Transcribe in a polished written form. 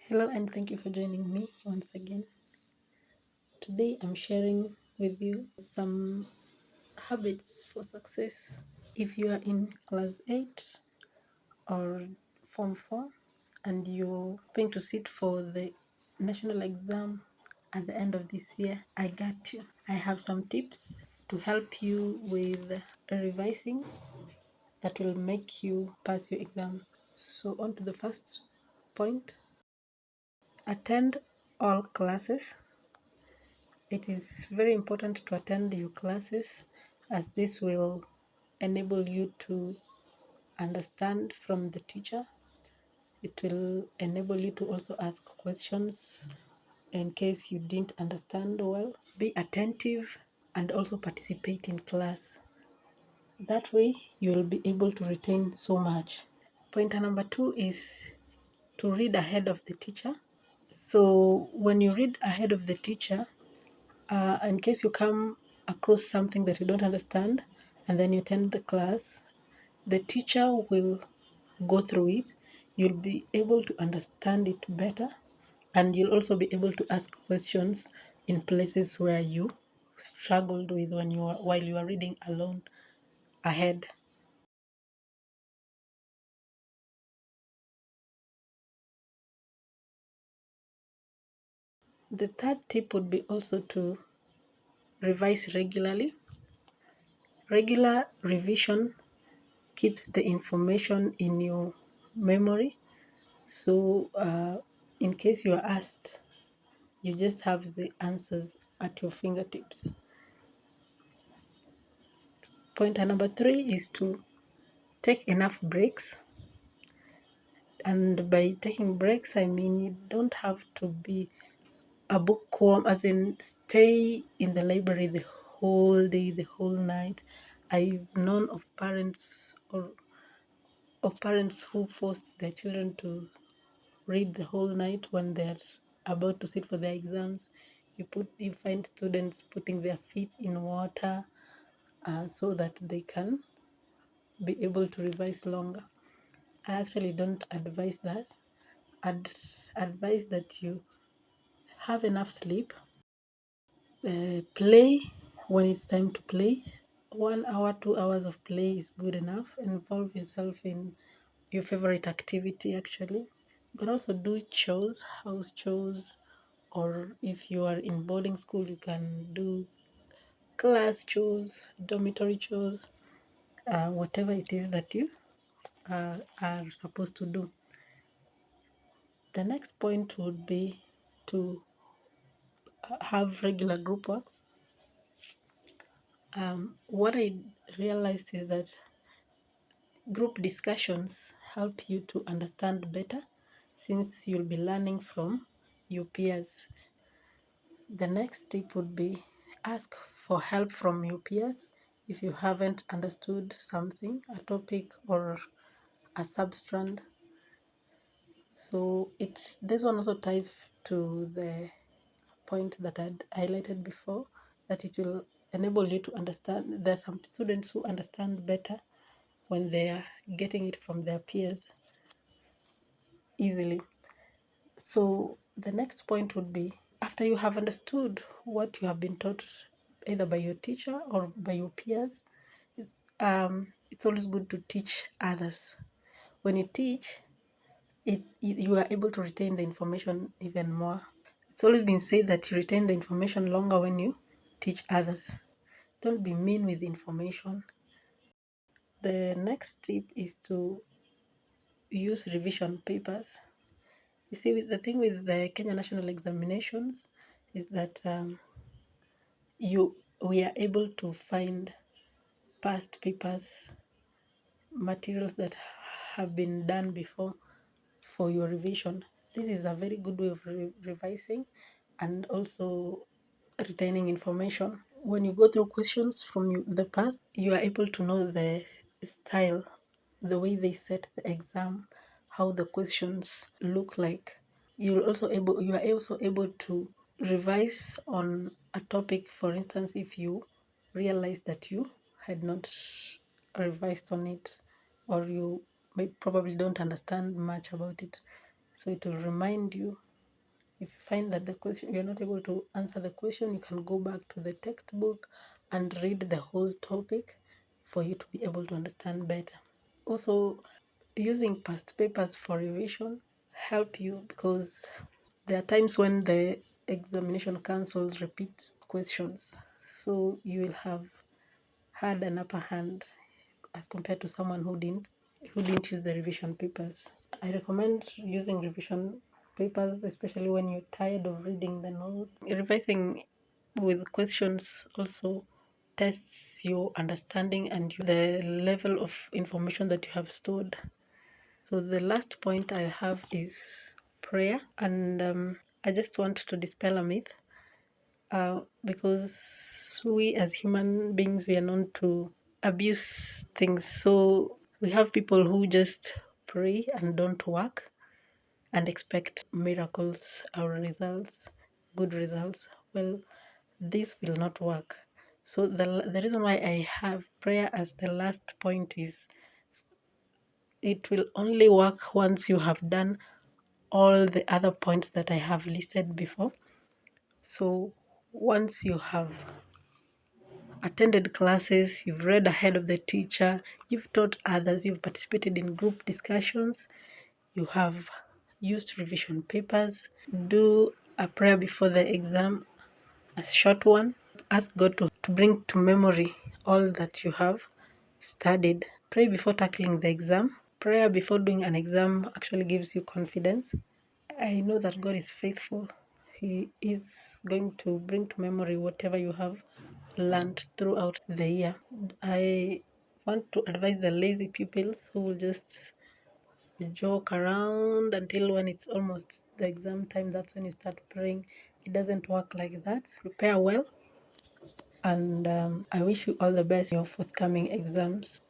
Hello and thank you for joining me once again. Today I'm sharing with you some habits for success. If you are in class 8 or form 4 and you're hoping to sit for the national exam at the end of this year, I got you. I have some tips to help you with revising that will make you pass your exam. So on to the first point. Attend all classes. It is very important to attend your classes as this will enable you to understand from the teacher. It will enable you to also ask questions in case you didn't understand well. Be attentive and also participate in class. That way you will be able to retain so much. Pointer number 2 is to read ahead of the teacher. So when you read ahead of the teacher, in case you come across something that you don't understand and then you attend the class, the teacher will go through it. You'll be able to understand it better, and you'll also be able to ask questions in places where you struggled with while you are reading alone ahead. The third tip would be also to revise regularly. Regular revision keeps the information in your memory. So, in case you are asked, you just have the answers at your fingertips. Pointer number 3 is to take enough breaks. And by taking breaks, I mean you don't have to be a bookworm, as in stay in the library the whole day, the whole night. I've known of parents who forced their children to read the whole night when they're about to sit for their exams. You find students putting their feet in water so that they can be able to revise longer. I actually don't advise that. I'd advise that you have enough sleep, play when it's time to play. 1 hour, 2 hours of play is good enough. Involve yourself in your favorite activity actually. You can also do chores, house chores, or if you are in boarding school, you can do class chores, dormitory chores, whatever it is that you are supposed to do. The next point would be to have regular group works. What I realized is that group discussions help you to understand better since you'll be learning from your peers. The next tip would be ask for help from your peers if you haven't understood something, a topic or a substrand. So this one also ties to the point that I'd highlighted before, that it will enable you to understand. There are some students who understand better when they are getting it from their peers easily. So the next point would be, after you have understood what you have been taught either by your teacher or by your peers, it's always good to teach others. When you teach, you are able to retain the information even more. It's always been said that you retain the information longer when you teach others. Don't be mean with information. The next tip is to use revision papers. You see, the thing with the Kenya National Examinations is that we are able to find past papers, materials that have been done before for your revision. This is a very good way of revising and also retaining information. When you go through questions from the past, you are able to know the style, the way they set the exam, how the questions look like. You are also able to revise on a topic. For instance, if you realize that you had not revised on it, or you probably don't understand much about it, So it will remind you. If you find that the question you're not able to answer the question, you can go back to the textbook and read the whole topic for you to be able to understand better. Also, using past papers for revision help you, because there are times when the examination councils repeats questions, so you will have had an upper hand as compared to someone who didn't use the revision papers. I recommend using revision papers, especially when you're tired of reading the notes. Revising with questions also tests your understanding and the level of information that you have stored. So the last point I have is prayer, and I just want to dispel a myth, because we as human beings, we are known to abuse things. So we have people who just pray and don't work and expect miracles or results, good results. Well, this will not work. So the reason why I have prayer as the last point is it will only work once you have done all the other points that I have listed before. So once you have attended classes, you've read ahead of the teacher, you've taught others, you've participated in group discussions, you have used revision papers, do a prayer before the exam, a short one. Ask God to bring to memory all that you have studied. Pray before tackling the exam. Prayer before doing an exam actually gives you confidence. I know that God is faithful. He is going to bring to memory whatever you have learned throughout the year. I want to advise the lazy pupils who will just joke around until when it's almost the exam time, that's when you start praying. It doesn't work like that. Prepare well, and I wish you all the best in your forthcoming exams.